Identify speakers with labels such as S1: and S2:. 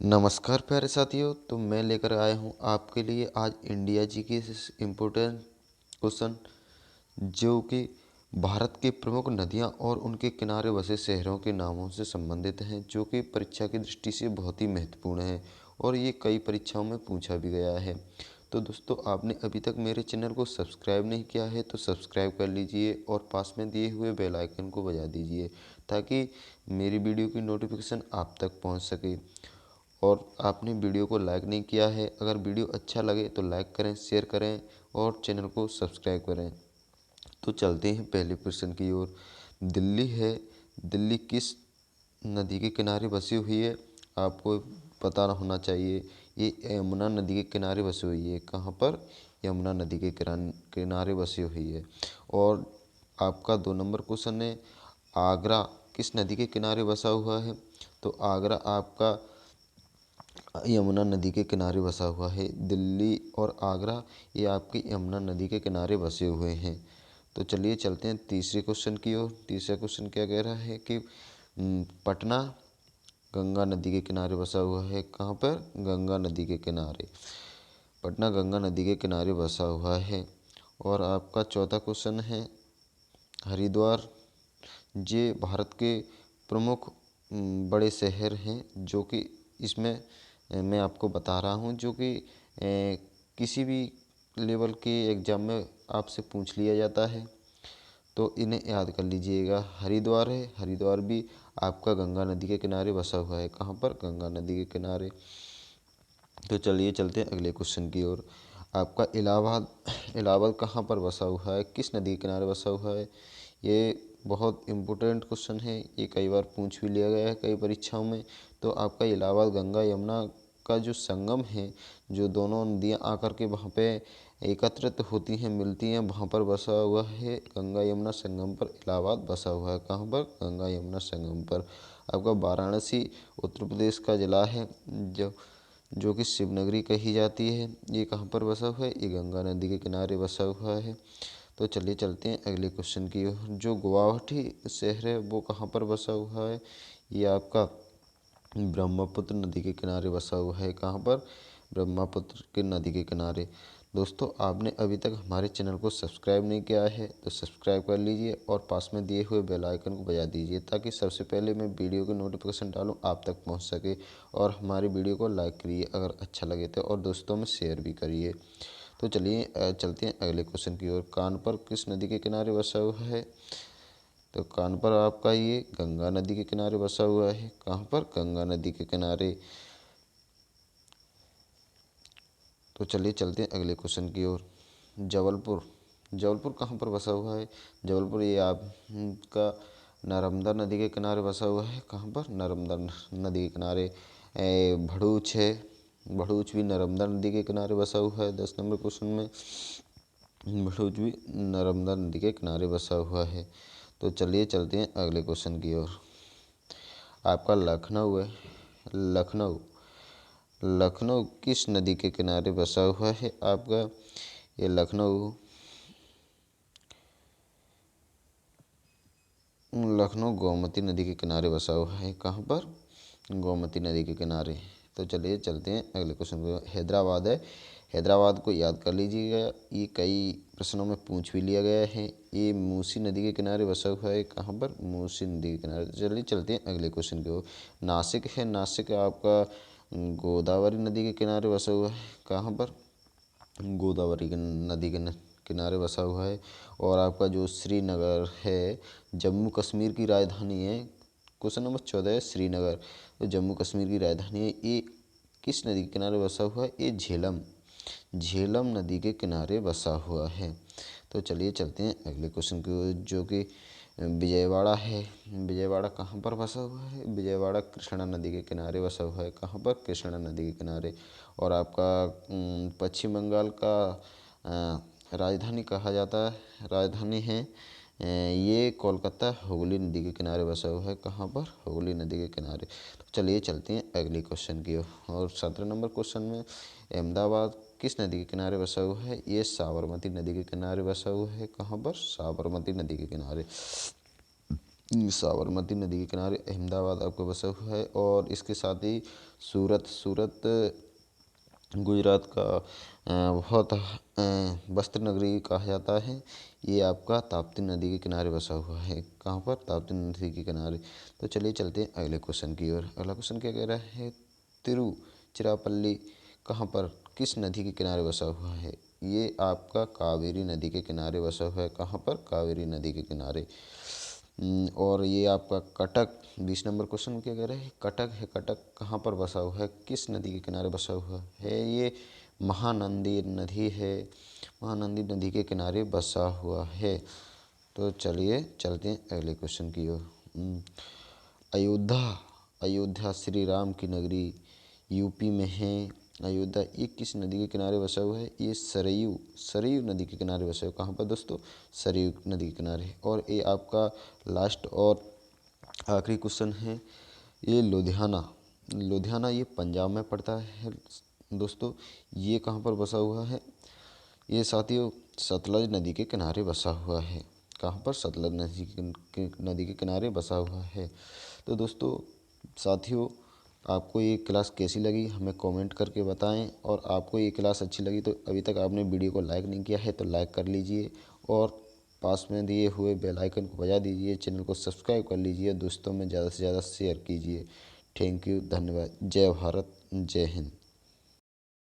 S1: नमस्कार प्यारे साथियों। तो मैं लेकर आया हूँ आपके लिए आज इंडिया जी के इम्पोर्टेंट क्वेश्चन जो कि भारत की प्रमुख नदियाँ और उनके किनारे बसे शहरों के नामों से संबंधित हैं, जो कि परीक्षा की दृष्टि से बहुत ही महत्वपूर्ण है और ये कई परीक्षाओं में पूछा भी गया है। तो दोस्तों, आपने अभी तक मेरे चैनल को सब्सक्राइब नहीं किया है तो सब्सक्राइब कर लीजिए और पास में दिए हुए बेल आइकन को बजा दीजिए ताकि मेरी वीडियो की नोटिफिकेशन आप तक पहुंच सके। और आपने वीडियो को लाइक नहीं किया है, अगर वीडियो अच्छा लगे तो लाइक करें, शेयर करें और चैनल को सब्सक्राइब करें। तो चलते हैं पहले क्वेश्चन की ओर। दिल्ली है, दिल्ली किस नदी के किनारे बसी हुई है? आपको पता होना चाहिए। ये यमुना नदी के किनारे बसी हुई है। कहाँ पर? यमुना नदी के किनारे बसी हुई है। और आपका 2 नंबर क्वेश्चन है, आगरा किस नदी के किनारे बसा हुआ है? तो आगरा आपका यमुना नदी के किनारे बसा हुआ है। दिल्ली और आगरा ये आपकी यमुना नदी के किनारे बसे हुए हैं। तो चलिए चलते हैं तीसरे क्वेश्चन की ओर। तीसरा क्वेश्चन क्या कह रहा है कि पटना गंगा नदी के किनारे बसा हुआ है। कहाँ पर? गंगा नदी के किनारे। पटना गंगा नदी के किनारे बसा हुआ है। और आपका चौथा क्वेश्चन है, हरिद्वार ये भारत के प्रमुख बड़े शहर हैं, जो कि इसमें मैं आपको बता रहा हूँ, जो कि किसी भी लेवल के एग्ज़ाम में आपसे पूछ लिया जाता है, तो इन्हें याद कर लीजिएगा। हरिद्वार है, हरिद्वार भी आपका गंगा नदी के किनारे बसा हुआ है। कहाँ पर? गंगा नदी के किनारे। तो चलिए चलते हैं अगले क्वेश्चन की ओर। आपका इलाहाबाद, इलाहाबाद कहाँ पर बसा हुआ है? किस नदी के किनारे बसा हुआ है? ये बहुत इम्पोर्टेंट क्वेश्चन है, ये कई बार पूछ भी लिया गया है कई परीक्षाओं में। तो आपका इलाहाबाद गंगा यमुना का जो संगम है, जो दोनों नदियाँ आकर के वहाँ पे एकत्रित होती हैं, मिलती हैं, वहाँ पर बसा हुआ है। गंगा यमुना संगम पर इलाहाबाद बसा हुआ है। कहाँ पर? गंगा यमुना संगम पर। आपका वाराणसी उत्तर प्रदेश का जिला है, जो कि शिवनगरी कही जाती है। ये कहाँ पर बसा हुआ है? ये गंगा नदी के किनारे बसा हुआ है। तो चलिए चलते हैं अगले क्वेश्चन की ओर। जो गुवाहाटी शहर है वो कहाँ पर बसा हुआ है? ये आपका ब्रह्मपुत्र नदी के किनारे बसा हुआ है। कहाँ पर? ब्रह्मपुत्र के नदी के किनारे। दोस्तों, आपने अभी तक हमारे चैनल को सब्सक्राइब नहीं किया है तो सब्सक्राइब कर लीजिए और पास में दिए हुए बेल आइकन को बजा दीजिए ताकि सबसे पहले मैं वीडियो की नोटिफिकेशन डालूं आप तक पहुंच सके। और हमारी वीडियो को लाइक करिए अगर अच्छा लगे तो, और दोस्तों में शेयर भी करिए। तो चलिए चलते हैं अगले क्वेश्चन की ओर। कानपुर किस नदी के किनारे बसा हुआ है? तो कानपुर आपका ये गंगा नदी के किनारे बसा हुआ है। कहाँ पर? गंगा नदी के किनारे। तो चलिए चलते हैं अगले क्वेश्चन की ओर। जबलपुर, जबलपुर कहाँ पर बसा हुआ है? जबलपुर ये आपका नर्मदा नदी के किनारे बसा हुआ है। कहाँ पर? नर्मदा नदी के किनारे। भरूच है, भरूच भी नर्मदा नदी के किनारे बसा हुआ है। 10 नंबर क्वेश्चन में भरूच भी नर्मदा नदी के किनारे बसा हुआ है। तो चलिए चलते हैं अगले क्वेश्चन की ओर। आपका लखनऊ है, लखनऊ, लखनऊ किस नदी के किनारे बसा हुआ है? आपका ये लखनऊ, लखनऊ गोमती नदी के किनारे बसा हुआ है। कहाँ पर? गोमती नदी के किनारे। तो चलिए चलते हैं अगले क्वेश्चन पे। हैदराबाद है, हैदराबाद को याद कर लीजिएगा, ये कई प्रश्नों में पूछ भी लिया गया है। ये मूसी नदी के किनारे बसा हुआ है। कहाँ पर? मूसी नदी के किनारे। तो चलिए चलते हैं अगले क्वेश्चन की ओर। नासिक है, नासिक आपका गोदावरी नदी के किनारे बसा हुआ है। कहाँ पर? गोदावरी के नदी के किनारे बसा हुआ है। और आपका जो श्रीनगर है, जम्मू कश्मीर की राजधानी है। क्वेश्चन नंबर 14 है श्रीनगर, तो जम्मू कश्मीर की राजधानी है। ये किस नदी के किनारे बसा हुआ है? ये झेलम, झेलम नदी के किनारे बसा हुआ है। तो चलिए चलते हैं अगले क्वेश्चन की, जो कि विजयवाड़ा है। विजयवाड़ा कहाँ पर बसा हुआ है? विजयवाड़ा कृष्णा नदी के किनारे बसा हुआ है। कहाँ पर? कृष्णा नदी के किनारे। और आपका पश्चिम बंगाल का राजधानी कहा जाता है, राजधानी है ये कोलकाता, हुगली नदी के किनारे बसा हुआ है। कहाँ पर? हुगली नदी के किनारे। तो चलिए चलते हैं अगले क्वेश्चन की ओर। और 17 नंबर क्वेश्चन में, अहमदाबाद किस नदी के किनारे बसा हुआ है? ये साबरमती नदी के किनारे बसा हुआ है। कहाँ पर? साबरमती नदी के किनारे। साबरमती नदी के किनारे अहमदाबाद आपका बसा हुआ है। और इसके साथ ही सूरत गुजरात का बहुत वस्त्र नगरी कहा जाता है। ये आपका ताप्ती नदी के किनारे बसा हुआ है। कहाँ पर? ताप्ती नदी के किनारे। तो चलिए चलते हैं अगले क्वेश्चन की ओर। अगला क्वेश्चन क्या कह रहा है? तिरुचिरापल्ली कहाँ पर, किस नदी के किनारे बसा हुआ है? ये आपका कावेरी नदी के किनारे बसा हुआ है। कहाँ पर? कावेरी नदी के किनारे। और ये आपका कटक 20 नंबर क्वेश्चन क्या कह रहे हैं? कटक है, कटक कहाँ पर बसा हुआ है, किस नदी के किनारे बसा हुआ है? ये महानंदी नदी है, महानंदी नदी के किनारे बसा हुआ है। तो चलिए चलते हैं अगले क्वेश्चन की ओर। अयोध्या, अयोध्या श्री राम की नगरी यूपी में है। अयोध्या ये किस नदी के किनारे बसा हुआ है? ये सरयू नदी के किनारे बसा हुआ है। कहाँ पर दोस्तों? सरयू नदी के किनारे। और ये आपका लास्ट और आखिरी क्वेश्चन है। ये लुधियाना ये पंजाब में पड़ता है दोस्तों। ये कहाँ पर बसा हुआ है? ये साथियों सतलज नदी के किनारे बसा हुआ है। कहाँ पर? सतलज नदी के किनारे बसा हुआ है। तो दोस्तों साथियों, आपको ये क्लास कैसी लगी हमें कमेंट करके बताएं। और आपको ये क्लास अच्छी लगी तो अभी तक आपने वीडियो को लाइक नहीं किया है तो लाइक कर लीजिए, और पास में दिए हुए बेल आइकन को बजा दीजिए, चैनल को सब्सक्राइब कर लीजिए, दोस्तों में ज़्यादा से ज़्यादा शेयर कीजिए। थैंक यू, धन्यवाद। जय भारत, जय हिंद।